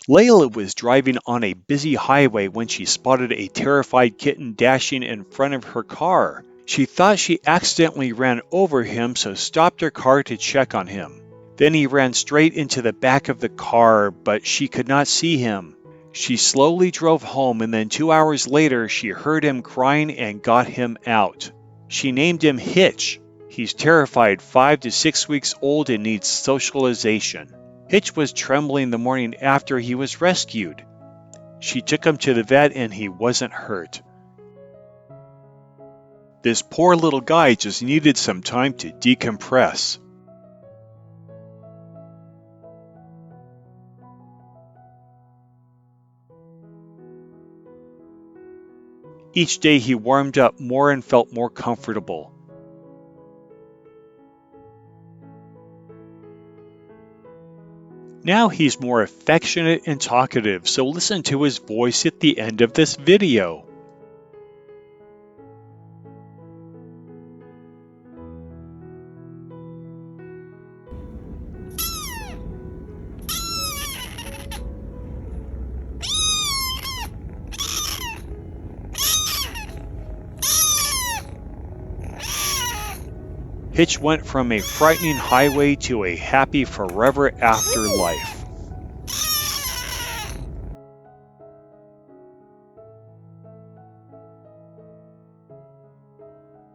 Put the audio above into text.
Layla was driving on a busy highway when she spotted a terrified kitten dashing in front of her car. She thought she accidentally ran over him, so stopped her car to check on him. Then he ran straight into the back of the car, but she could not see him. She slowly drove home, and then 2 hours later she heard him crying and got him out. She named him Hitch. He's terrified, 5 to 6 weeks old, and needs socialization. Hitch was trembling the morning after he was rescued. She took him to the vet and he wasn't hurt. This poor little guy just needed some time to decompress. Each day he warmed up more and felt more comfortable. Now he's more affectionate and talkative, so listen to his voice at the end of this video. Hitch went from a frightening highway to a happy forever after life.